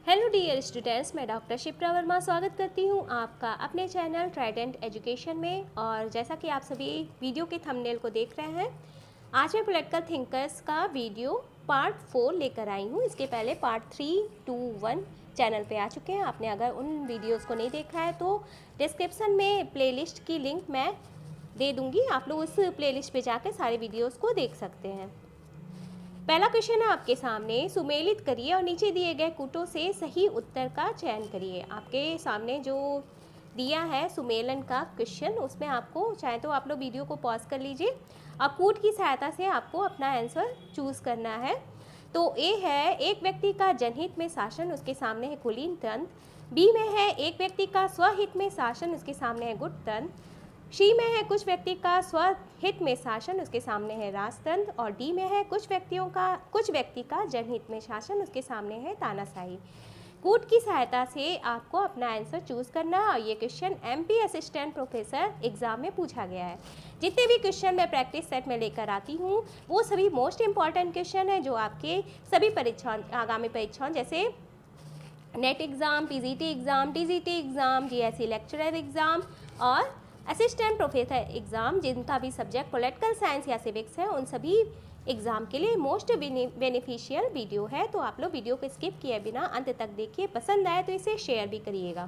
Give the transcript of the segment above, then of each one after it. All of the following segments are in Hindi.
हेलो डियर स्टूडेंट्स, मैं डॉक्टर शिप्रा वर्मा स्वागत करती हूँ आपका अपने चैनल ट्राइडेंट एजुकेशन में। और जैसा कि आप सभी वीडियो के थंबनेल को देख रहे हैं, आज मैं पॉलिटिकल थिंकर्स का वीडियो पार्ट 4 लेकर आई हूँ। इसके पहले पार्ट 3, 2, 1 चैनल पे आ चुके हैं। आपने अगर उन वीडियोज़ को नहीं देखा है तो डिस्क्रिप्शन में प्लेलिस्ट की लिंक मैं दे दूँगी, आप लोग उस प्लेलिस्ट पे जाकर सारे वीडियोज़ को देख सकते हैं। पहला क्वेश्चन है आपके सामने, सुमेलित करिए और नीचे दिए गए कूटों से सही उत्तर का चयन करिए। आपके सामने जो दिया है सुमेलन का क्वेश्चन, उसमें आपको चाहे तो आप लोग वीडियो को पॉज कर लीजिए और कूट की सहायता से आपको अपना आंसर चूज़ करना है। तो ए है एक व्यक्ति का जनहित में शासन, उसके सामने है कुलीन तंत्र। बी में है एक व्यक्ति का स्वहित में शासन, उसके सामने है गुट तंत्र। सी में है कुछ व्यक्ति का स्वहित में शासन, उसके सामने है राजतंत्र। और डी में है कुछ व्यक्ति का जनहित में शासन, उसके सामने है तानाशाही। कूट की सहायता से आपको अपना आंसर चूज करना है। और ये question MP assistant professor exam में पूछा गया है। जितने भी क्वेश्चन मैं प्रैक्टिस सेट में लेकर आती हूँ वो सभी मोस्ट इंपॉर्टेंट क्वेश्चन है, जो आपके सभी परीक्षाओं, आगामी परीक्षाओं जैसे net exam, PGT exam, TGT exam, GSC lecturer exam और असिस्टेंट प्रोफेसर एग्ज़ाम, जिनका भी सब्जेक्ट पॉलिटिकल साइंस या सिविक्स है, उन सभी एग्ज़ाम के लिए मोस्ट बेनिफिशियल वीडियो है। तो आप लोग वीडियो को स्किप किए बिना अंत तक देखिए। पसंद आए तो इसे शेयर भी करिएगा।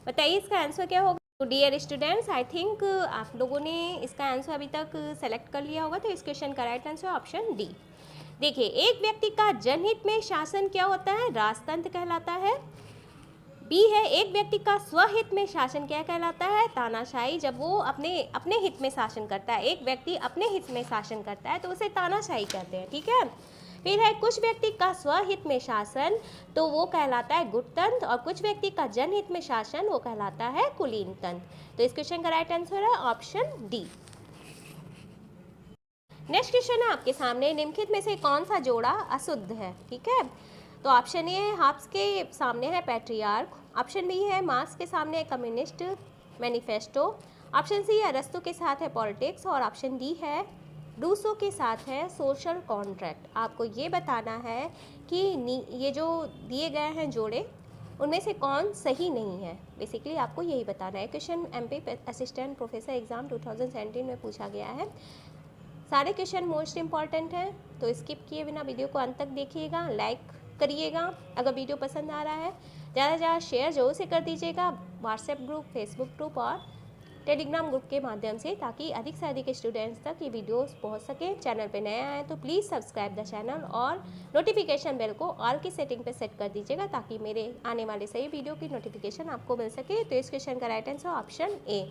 बताइए इसका आंसर क्या होगा। तो डियर स्टूडेंट्स, आई थिंक आप लोगों ने इसका आंसर अभी तक सेलेक्ट कर लिया होगा। तो इस क्वेश्चन का राइट आंसर ऑप्शन डी। देखिए, एक व्यक्ति का जनहित में शासन क्या होता है? राजतंत्र कहलाता है। बी है एक व्यक्ति का स्वहित में शासन क्या कहलाता है? तानाशाही। जब वो अपने हित में शासन करता है, एक व्यक्ति अपने हित में शासन करता है तो उसे तानाशाही कहते हैं, ठीक है। फिर है कुछ व्यक्ति का स्वहित में शासन, तो वो कहलाता है गुटतंत्र। और कुछ व्यक्ति का जनहित में शासन वो कहलाता है कुलीन तंत्र। तो इस क्वेश्चन का राइट आंसर है ऑप्शन डी। नेक्स्ट क्वेश्चन है आपके सामने, निम्नलिखित में से कौन सा जोड़ा अशुद्ध है? ठीक है। तो ऑप्शन ए है हाब्स के सामने है पैट्रियार्क। ऑप्शन बी है मार्क्स के सामने है कम्युनिस्ट मैनिफेस्टो। ऑप्शन सी अरस्तु के साथ है पॉलिटिक्स। और ऑप्शन डी है रूसो के साथ है सोशल कॉन्ट्रैक्ट। आपको ये बताना है कि ये जो दिए गए हैं जोड़े, उनमें से कौन सही नहीं है। बेसिकली आपको यही बताना है। Question MP assistant professor exam 2017 में पूछा गया है। सारे क्वेश्चन मोस्ट इंपॉर्टेंट हैं, तो स्किप किए बिना वीडियो को अंत तक देखिएगा, लाइक करिएगा अगर वीडियो पसंद आ रहा है, ज़्यादा से ज़्यादा शेयर जरूर से कर दीजिएगा व्हाट्सएप ग्रुप, फेसबुक ग्रुप और टेलीग्राम ग्रुप के माध्यम से, ताकि अधिक से अधिक स्टूडेंट्स तक ये वीडियोस पहुंच सके। चैनल पे नए आए तो प्लीज़ सब्सक्राइब द चैनल और नोटिफिकेशन बेल को ऑल की सेटिंग पे सेट कर दीजिएगा, ताकि मेरे आने वाले सही वीडियो की नोटिफिकेशन आपको मिल सके। तो इस क्वेश्चन का right answer option A,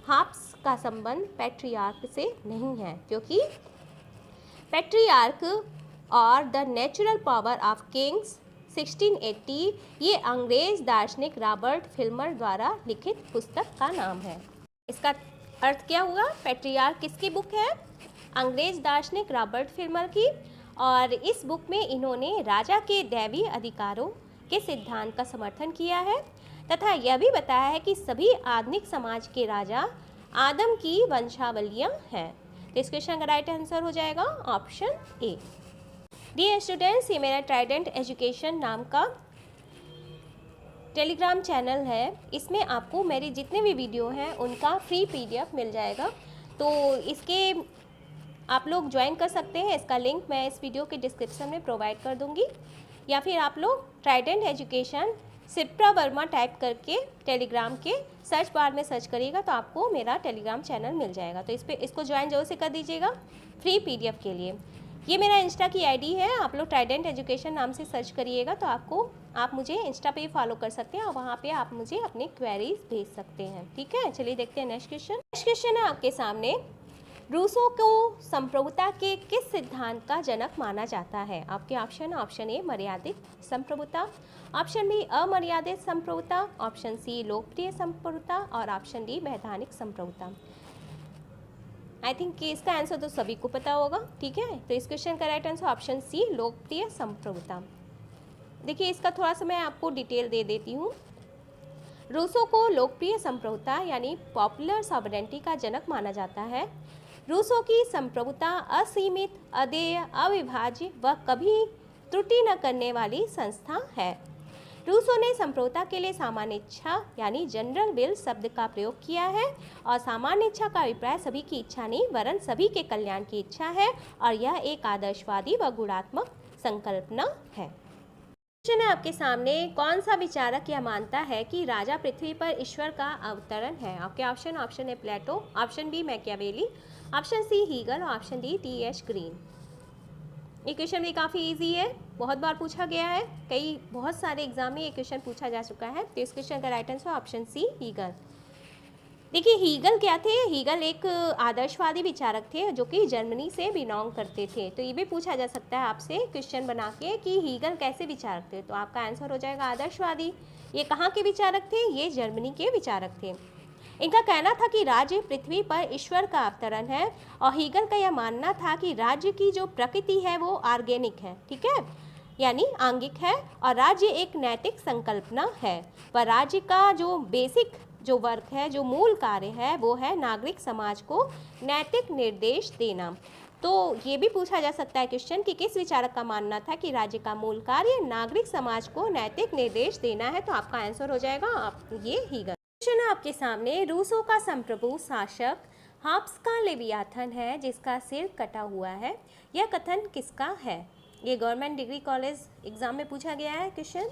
halves का संबंध पैट्रियार्क से नहीं है, क्योंकि पैट्रियार्क और the natural power of Kings 1680 ये अंग्रेज दार्शनिक रॉबर्ट फिल्मर द्वारा लिखित पुस्तक का नाम है। इसका अर्थ क्या हुआ? पैट्रियार्क किसकी बुक है? अंग्रेज दार्शनिक रॉबर्ट फिल्मर की। और इस बुक में इन्होंने राजा के दैवी अधिकारों के सिद्धांत का समर्थन किया है तथा यह भी बताया है कि सभी आधुनिक समाज के राजा आदम की वंशावलियां हैं। तो इस क्वेश्चन का राइट आंसर हो जाएगा ऑप्शन ए। डियर स्टूडेंट्स, ये मेरा ट्राइडेंट एजुकेशन नाम का टेलीग्राम चैनल है। इसमें आपको मेरी जितने भी वीडियो हैं उनका फ्री पीडीएफ मिल जाएगा। तो इसके आप लोग ज्वाइन कर सकते हैं। इसका लिंक मैं इस वीडियो के डिस्क्रिप्शन में प्रोवाइड कर दूंगी, या फिर आप लोग Trident education Shipra Verma type करके टेलीग्राम के सर्च बार में सर्च करिएगा तो आपको मेरा टेलीग्राम चैनल मिल जाएगा। तो इसको ज्वाइन जरूर से कर दीजिएगा फ्री पीडीएफ के लिए। ये मेरा इंस्टा की आईडी है, आप लोग ट्राइडेंट एजुकेशन नाम से सर्च करिएगा तो आप मुझे इंस्टा पे फॉलो कर सकते हैं और वहाँ पे आप मुझे अपने क्वेरीज भेज सकते हैं। ठीक है, चलिए देखते हैं नेक्स्ट क्वेश्चन। नेक्स्ट क्वेश्चन है आपके सामने, रूसो को संप्रभुता के किस सिद्धांत का जनक माना जाता है? आपके ऑप्शन ए मर्यादित संप्रभुता, ऑप्शन बी अमर्यादित संप्रभुता, ऑप्शन सी लोकप्रिय संप्रभुता और ऑप्शन डी वैधानिक संप्रभुता। आई थिंक कि इसका आंसर तो सभी को पता होगा। ठीक है, तो इस क्वेश्चन का राइट आंसर ऑप्शन सी लोकप्रिय संप्रभुता। देखिए, इसका थोड़ा सा मैं आपको डिटेल दे देती हूँ। रूसो को लोकप्रिय संप्रभुता यानी पॉपुलर सॉवरेंटी का जनक माना जाता है। रूसो की संप्रभुता असीमित, अदेय, अविभाज्य व कभी त्रुटि न करने वाली संस्था है। रूसो ने संप्रभुता के लिए सामान्य इच्छा यानी जनरल विल शब्द का प्रयोग किया है और सामान्य इच्छा का अभिप्राय सभी की इच्छा नहीं वरन सभी के कल्याण की इच्छा है और यह एक आदर्शवादी व गुणात्मक संकल्पना है। क्वेश्चन है आपके सामने, कौन सा विचारक यह मानता है कि राजा पृथ्वी पर ईश्वर का अवतरण है? आपके ऑप्शन है Plato, option B Machiavelli, option C Hegel और ऑप्शन डी टी.एच. ग्रीन। ये क्वेश्चन भी काफ़ी इजी है, बहुत बार पूछा गया है, बहुत सारे एग्जाम में ये क्वेश्चन पूछा जा चुका है। तो इस क्वेश्चन का right answer option C Hegel. देखिए हीगल क्या थे? हीगल एक आदर्शवादी विचारक थे जो कि जर्मनी से बिलोंग करते थे। तो ये भी पूछा जा सकता है आपसे क्वेश्चन बना के कि हीगल कैसे विचारक थे, तो आपका आंसर हो जाएगा आदर्शवादी। ये कहाँ के विचारक थे? ये जर्मनी के विचारक थे। इनका कहना था कि राज्य पृथ्वी पर ईश्वर का अवतरण है और हीगल का यह मानना था कि राज्य की जो प्रकृति है वो ऑर्गेनिक है, ठीक है, यानी आंगिक है और राज्य एक नैतिक संकल्पना है। पर राज्य का जो बेसिक जो वर्क है, जो मूल कार्य है, वो है नागरिक समाज को नैतिक निर्देश देना। तो ये भी पूछा जा सकता है क्वेश्चन कि किस विचारक का मानना था कि राज्य का मूल कार्य नागरिक समाज को नैतिक निर्देश देना है, तो आपका आंसर हो जाएगा ये हीगल। क्वेश्चन है आपके सामने, रूसो का संप्रभु शासक हाब्स का लेवियाथन है जिसका सिर कटा हुआ है, यह कथन किसका है? ये गवर्नमेंट डिग्री कॉलेज एग्जाम में पूछा गया है क्वेश्चन।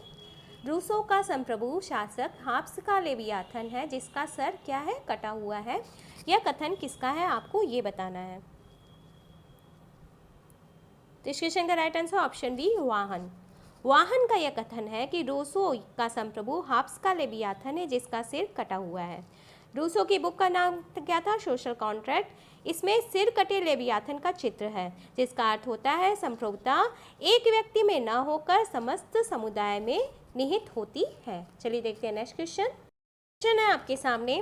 रूसो का संप्रभु शासक हाब्स का लेवियाथन है जिसका सर क्या है? कटा हुआ है, यह कथन किसका है? आपको ये बताना है। तो इस क्वेश्चन का राइट आंसर ऑप्शन बी वाहन। वाहन का यह कथन है कि रूसो का संप्रभु हाब्स का लेवियाथन है जिसका सिर कटा हुआ है। रूसो की बुक का नाम क्या था? Social contract. इसमें सिर कटे लेवियाथन का चित्र है जिसका अर्थ होता है संप्रभुता एक व्यक्ति में न होकर समस्त समुदाय में निहित होती है। चलिए देखते हैं नेक्स्ट क्वेश्चन है आपके सामने।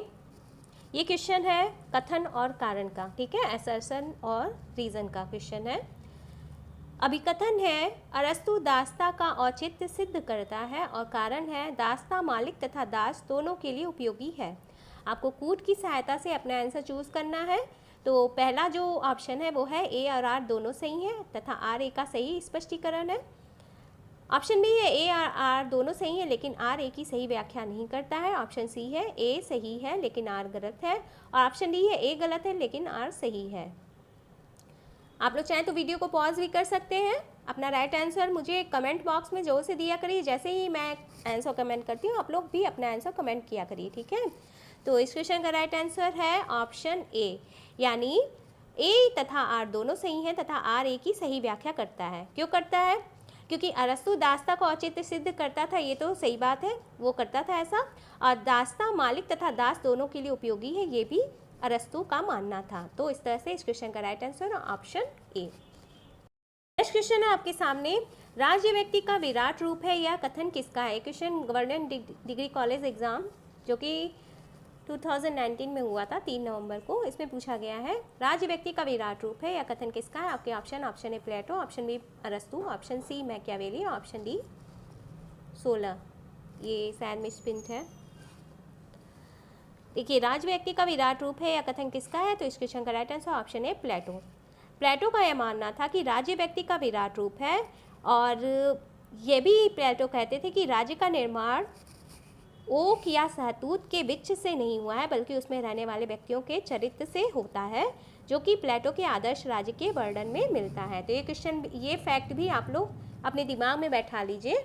ये क्वेश्चन है कथन और कारण का, ठीक है, असर्शन और रीजन का क्वेश्चन है। अभिकथन है अरस्तु दास्ता का औचित्य सिद्ध करता है और कारण है दास्ता मालिक तथा दास दोनों के लिए उपयोगी है। आपको कूट की सहायता से अपना आंसर चूज करना है। तो पहला जो ऑप्शन है वो है ए और आर दोनों सही है तथा आर ए का सही स्पष्टीकरण है। ऑप्शन बी है ए और आर दोनों सही है लेकिन आर ए की सही व्याख्या नहीं करता है। ऑप्शन सी है ए सही है लेकिन आर गलत है और ऑप्शन डी है ए गलत है लेकिन आर सही है। आप लोग चाहें तो वीडियो को पॉज भी कर सकते हैं। अपना राइट आंसर मुझे कमेंट बॉक्स में जोर से दिया करिए। जैसे ही मैं आंसर कमेंट करती हूँ आप लोग भी अपना आंसर कमेंट किया करिए, ठीक है। तो इस क्वेश्चन का राइट आंसर है ऑप्शन ए, यानी ए तथा आर दोनों सही हैं तथा आर ए की सही व्याख्या करता है। क्यों करता है? क्योंकि अरस्तु दास्ता को औचित्य सिद्ध करता था, ये तो सही बात है, वो करता था ऐसा। और दास्ता मालिक तथा दास दोनों के लिए उपयोगी है, ये भी अरस्तु का मानना था। तो इस तरह से इस क्वेश्चन का right answer option A. Next question है आपके सामने, राज्य व्यक्ति का विराट रूप है, यह कथन किसका है? Question government degree college exam जो कि 2019 में हुआ था 3 नवंबर को, इसमें पूछा गया है राज्य व्यक्ति का विराट रूप है, यह कथन किसका है? आपके option A Plato, option B अरस्तु, option C Machiavelli, option D सोलह। ये शायद मिसप्रिंट है। देखिए राज्य व्यक्ति का विराट रूप है, यह कथन किसका है? तो इस क्वेश्चन का राइट आंसर ऑप्शन ए प्लेटो। प्लेटो का यह मानना था कि राज्य व्यक्ति का विराट रूप है और ये भी प्लेटो कहते थे कि राज्य का निर्माण ओक या सहतूत के वृक्ष से नहीं हुआ है बल्कि उसमें रहने वाले व्यक्तियों के चरित्र से होता है, जो कि प्लेटो के आदर्श राज्य के वर्णन में मिलता है। तो ये क्वेश्चन, ये फैक्ट भी आप लोग अपने दिमाग में बैठा लीजिए।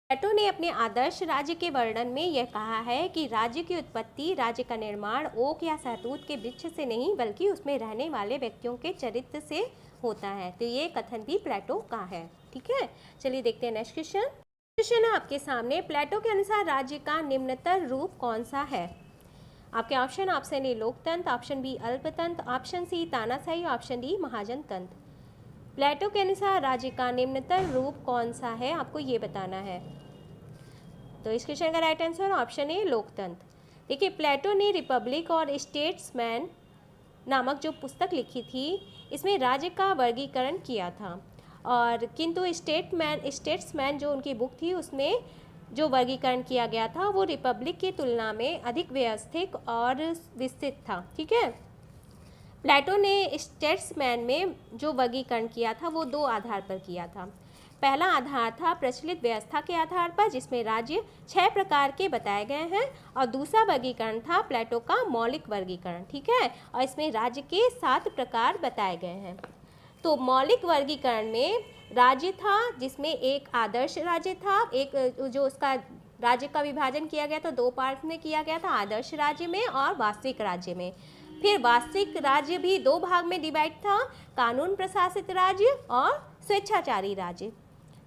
प्लेटो ने अपने आदर्श राज्य के वर्णन में यह कहा है कि राज्य की उत्पत्ति, राज्य का निर्माण ओक या सहतूत के वृक्ष से नहीं बल्कि उसमें रहने वाले व्यक्तियों के चरित्र से होता है। तो ये कथन भी प्लेटो का है, ठीक है। चलिए देखते हैं नेक्स्ट क्वेश्चन है आपके सामने। प्लेटो के अनुसार राज्य का निम्नतर रूप कौन सा है? आपके ऑप्शन ए लोकतंत्र, ऑप्शन बी अल्पतंत्र, ऑप्शन सी तानाशाही, ऑप्शन डी महाजन तंत्र। प्लेटो के अनुसार राज्य का निम्नतर रूप कौन सा है, आपको ये बताना है। तो इस क्वेश्चन का राइट आंसर ऑप्शन ए लोकतंत्र। देखिए प्लेटो ने रिपब्लिक और स्टेट्समैन नामक जो पुस्तक लिखी थी इसमें राज्य का वर्गीकरण किया था, और किंतु स्टेट्समैन जो उनकी बुक थी उसमें जो वर्गीकरण किया गया था वो रिपब्लिक की तुलना में अधिक व्यवस्थित और विस्तृत था, ठीक है। प्लेटो ने स्टेट्समैन में जो वर्गीकरण किया था वो 2 आधार पर किया था। पहला आधार था प्रचलित व्यवस्था के आधार पर, जिसमें राज्य 6 प्रकार के बताए गए हैं, और दूसरा वर्गीकरण था प्लेटो का मौलिक वर्गीकरण। ठीक है, और इसमें राज्य के 7 प्रकार बताए गए हैं। तो मौलिक वर्गीकरण में राज्य था, जिसमें एक आदर्श राज्य था, एक जो उसका राज्य का विभाजन किया गया था 2 पार्ट में किया गया था, आदर्श राज्य में और वास्तविक राज्य में। फिर वास्तविक राज्य भी 2 भाग में डिवाइड था, कानून प्रशासित राज्य और स्वेच्छाचारी राज्य।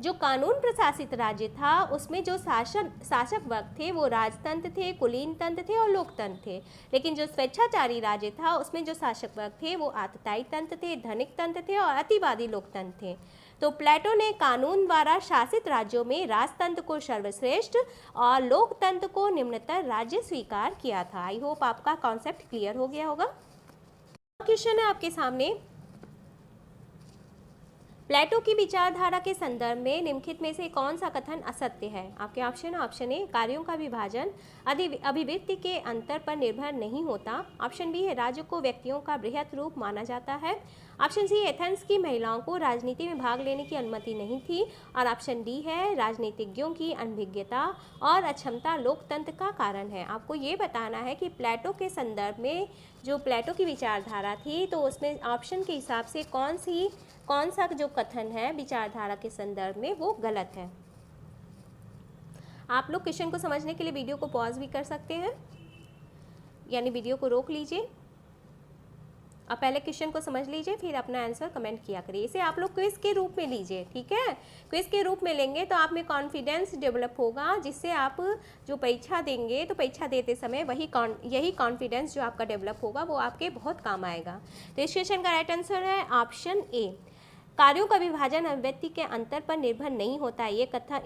जो कानून प्रशासित राज्य था उसमें जो शासक वर्ग थे वो राजतंत्र थे, कुलीन तंत्र थे और लोकतंत्र थे। लेकिन जो स्वेच्छाचारी राज्य था उसमें जो शासक वर्ग थे वो आततायी तंत्र थे, धनिक तंत्र थे और अतिवादी लोकतंत्र थे। तो प्लेटो ने कानून द्वारा शासित राज्यों में राजतंत्र को सर्वश्रेष्ठ और लोकतंत्र को निम्नतर राज्य स्वीकार किया था। आई होप आपका कॉन्सेप्ट क्लियर हो गया होगा। क्वेश्चन है आपके सामने, प्लेटो की विचारधारा के संदर्भ में निम्नलिखित में से कौन सा कथन असत्य है? आपके ऑप्शन है, ऑप्शन ए कार्यों का विभाजन अभिव्यक्ति के अंतर पर निर्भर नहीं होता, ऑप्शन बी है राज्य को व्यक्तियों का बृहत रूप माना जाता है, ऑप्शन सी एथेंस की महिलाओं को राजनीति में भाग लेने की अनुमति नहीं थी, और ऑप्शन डी है राजनीतिज्ञों की अनभिज्ञता और अक्षमता लोकतंत्र का कारण है। आपको ये बताना है कि प्लेटो के संदर्भ में जो प्लेटो की विचारधारा थी तो उसमें ऑप्शन के हिसाब से कौन सा जो कथन है विचारधारा के संदर्भ में वो गलत है। आप लोग क्वेश्चन को समझने के लिए वीडियो को पॉज भी कर सकते हैं, यानी वीडियो को रोक लीजिए और पहले क्वेश्चन को समझ लीजिए, फिर अपना आंसर कमेंट किया करिए। इसे आप लोग क्विज के रूप में लीजिए, ठीक है। क्विज के रूप में लेंगे तो आप में कॉन्फिडेंस डेवलप होगा, जिससे आप जो परीक्षा देंगे तो परीक्षा देते समय यही कॉन्फिडेंस जो आपका डेवलप होगा वो आपके बहुत काम आएगा। तो इस क्वेश्चन का राइट आंसर है ऑप्शन ए, कार्यों का विभाजन अभिव्यक्ति के अंतर पर निर्भर नहीं होता है।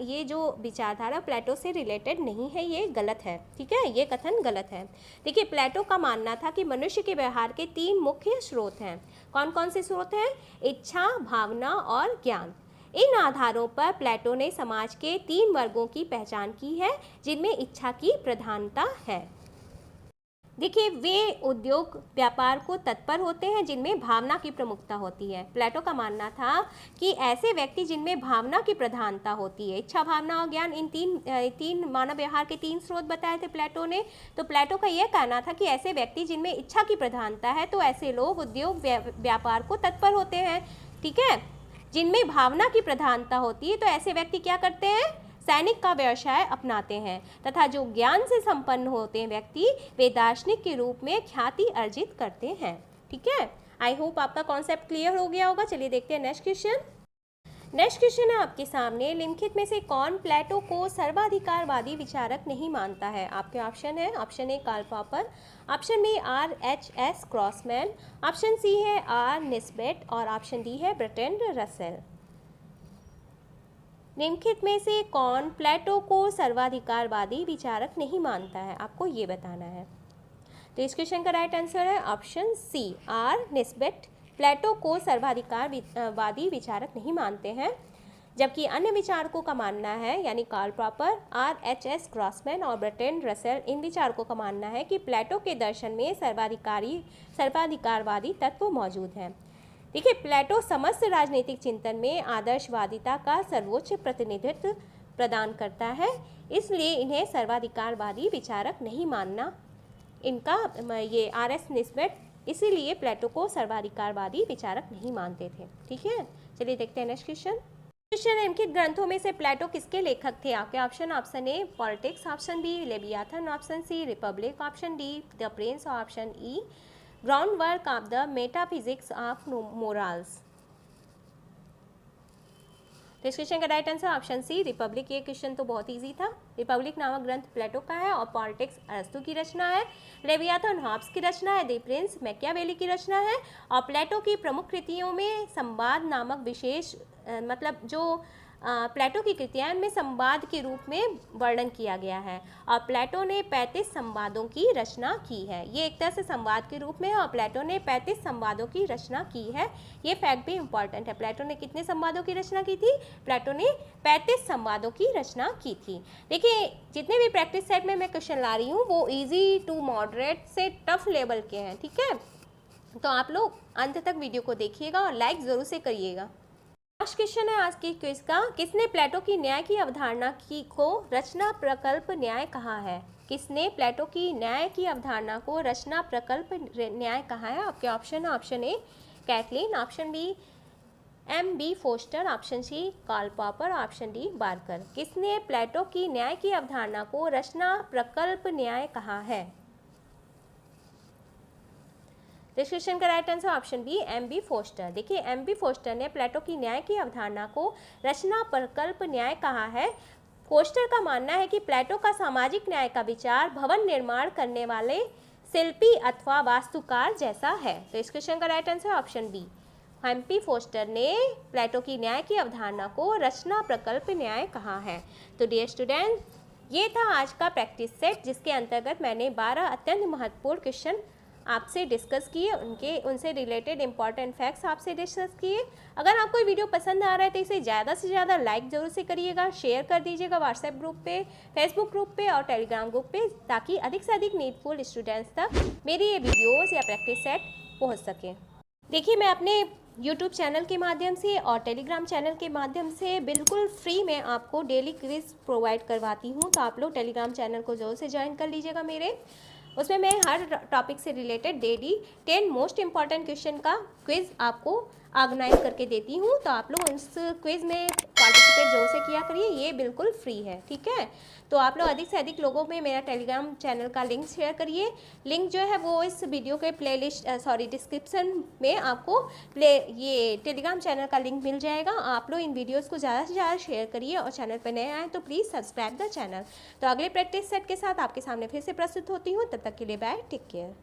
ये जो विचारधारा प्लेटो से रिलेटेड नहीं है, ये गलत है, ठीक है, ये कथन गलत है। देखिए, प्लेटो का मानना था कि मनुष्य के व्यवहार के 3 मुख्य स्रोत हैं। कौन कौन से स्रोत हैं? इच्छा, भावना और ज्ञान। इन आधारों पर प्लेटो ने समाज के 3 वर्गों की पहचान की है, जिनमें इच्छा की प्रधानता है। देखिए, वे उद्योग व्यापार को तत्पर होते हैं जिनमें भावना की प्रमुखता होती है। प्लेटो का मानना था कि ऐसे व्यक्ति जिनमें भावना की प्रधानता होती है, इच्छा, भावना और ज्ञान, इन तीन मानव व्यवहार के 3 स्रोत बताए थे प्लेटो ने। तो प्लेटो का यह कहना था कि ऐसे व्यक्ति जिनमें इच्छा की प्रधानता है तो ऐसे लोग उद्योग व्यापार को तत्पर होते हैं, ठीक है। जिनमें भावना की प्रधानता होती है तो ऐसे व्यक्ति क्या करते हैं? सैनिक का व्यवसाय अपनाते हैं, तथा जो ज्ञान से संपन्न होते हैं व्यक्ति वे दार्शनिक के रूप में ख्याति अर्जित करते हैं, ठीक है। आई होप आपका कॉन्सेप्ट क्लियर हो गया होगा। चलिए देखते हैं नेक्स्ट क्वेश्चन। नेक्स्ट क्वेश्चन है आपके सामने, निम्नलिखित में से कौन प्लेटो को सर्वाधिकारवादी विचारक नहीं मानता है? आपके ऑप्शन है, option A Karl Popper, option B R.H.S. Crossman, option C है R. निस्बेट और ऑप्शन डी है बर्ट्रैंड रसेल। निम्नलिखित में से कौन प्लेटो को सर्वाधिकारवादी विचारक नहीं मानता है? आपको ये बताना है। तो इस क्वेश्चन का राइट आंसर है ऑप्शन सी, R. निस्बेट प्लेटो को सर्वाधिकारवादी विचारक नहीं मानते हैं, जबकि अन्य विचारकों का मानना है, यानी कार्ल पॉपर, R.H.S. क्रॉसमैन और बर्ट्रैंड रसेल, इन विचारकों का मानना है कि प्लेटो के दर्शन में सर्वाधिकारवादी तत्व मौजूद हैं। देखिए, प्लेटो समस्त राजनीतिक चिंतन में आदर्शवादिता का सर्वोच्च प्रतिनिधित्व प्रदान करता है, इसलिए इन्हें सर्वाधिकारवादी विचारक नहीं मानना। इनका ये R.S. निस्बेट इसीलिए प्लेटो को सर्वाधिकारवादी विचारक नहीं मानते थे, ठीक है। चलिए देखते हैं नेक्स्ट क्वेश्चन। क्वेश्चन है, इनके ग्रंथों में से प्लेटो किसके लेखक थे? आपके option A politics, option B Leviathan, option C Republic, option D the Prince और option E Groundwork of the Metaphysics of Morals. तो इस क्वेश्चन का right answer option C Republic. ये क्वेश्चन तो बहुत इजी था। रिपब्लिक नामक ग्रंथ प्लेटो का है और पॉलिटिक्स अरस्तु की रचना है। लेवियाथन हॉब्स की रचना है। द प्रिंस मैकियावेली की रचना है। और प्लेटो की प्रमुख कृतियों में संवाद नामक विशेष मतलब जो प्लेटो की कृतियां में संवाद के रूप में वर्णन किया गया है। और प्लेटो ने 35 संवादों की रचना की है। ये एक तरह से संवाद के रूप में है और प्लेटो ने 35 संवादों की रचना की है। ये फैक्ट भी इम्पॉर्टेंट है। प्लेटो ने कितने संवादों की रचना की थी? प्लेटो ने 35 संवादों की रचना की थी। देखिए, जितने भी प्रैक्टिस सेट में मैं क्वेश्चन ला रही हूँ वो ईजी टू मॉडरेट से टफ लेवल के हैं, ठीक है। तो आप लोग अंत तक वीडियो को देखिएगा और लाइक ज़रूर से करिएगा। लास्ट क्वेश्चन है आज की क्विज का, किसने प्लेटो की न्याय की अवधारणा की को रचना प्रकल्प न्याय कहा है? किसने प्लेटो की न्याय की अवधारणा को रचना प्रकल्प न्याय कहा है? आपके ऑप्शन है, option A Catlin, option B M.B. Foster, option C Karl Popper, option D Barker. किसने प्लेटो की न्याय की अवधारणा को रचना प्रकल्प न्याय कहा है? इस क्वेश्चन का right answer option B M.B. Foster. देखिए M.B. फोस्टर ने प्लेटो की न्याय की अवधारणा को रचना प्रकल्प न्याय कहा है। फोस्टर का मानना है कि प्लेटो का सामाजिक न्याय का विचार भवन निर्माण करने वाले शिल्पी अथवा वास्तुकार जैसा है। तो इस क्वेश्चन का right answer option B M.B. Foster ने प्लेटो की न्याय की अवधारणा को रचना प्रकल्प न्याय कहा है। तो डियर स्टूडेंट, ये था आज का प्रैक्टिस सेट, जिसके अंतर्गत मैंने 12 अत्यंत महत्वपूर्ण क्वेश्चन आपसे डिस्कस किए, उनसे रिलेटेड इंपॉर्टेंट फैक्ट्स आपसे डिस्कस किए। अगर आपको ये वीडियो पसंद आ रहा है तो इसे ज़्यादा से ज़्यादा लाइक ज़रूर से करिएगा, शेयर कर दीजिएगा व्हाट्सएप ग्रुप पे, फेसबुक ग्रुप पे और टेलीग्राम ग्रुप पे, ताकि अधिक से अधिक नीडफुल स्टूडेंट्स तक मेरी ये वीडियोज़ या प्रैक्टिस सेट पहुँच सकें। देखिए, मैं अपने यूट्यूब चैनल के माध्यम से और टेलीग्राम चैनल के माध्यम से बिल्कुल फ्री में आपको डेली क्विज प्रोवाइड करवाती हूँ, तो आप लोग टेलीग्राम चैनल को ज़रूर से ज्वाइन कर लीजिएगा मेरे। उसमें मैं हर टॉपिक से related daily 10 most important question का क्विज आपको ऑर्गेनाइज करके देती हूँ, तो आप लोग इस क्विज में पार्टिसिपेट जरूर से किया करिए, ये बिल्कुल फ्री है, ठीक है। तो आप लोग अधिक से अधिक लोगों में मेरा टेलीग्राम चैनल का लिंक शेयर करिए। लिंक जो है वो इस वीडियो के डिस्क्रिप्शन में आपको ये टेलीग्राम चैनल का लिंक मिल जाएगा। आप लोग इन वीडियोज़ को ज़्यादा से ज़्यादा शेयर करिए और चैनल पर नए आए तो प्लीज़ सब्सक्राइब द चैनल। तो अगले प्रैक्टिस सेट के साथ आपके सामने फिर से प्रस्तुत होती हूँ, तब तक के लिए बाय, टेक केयर।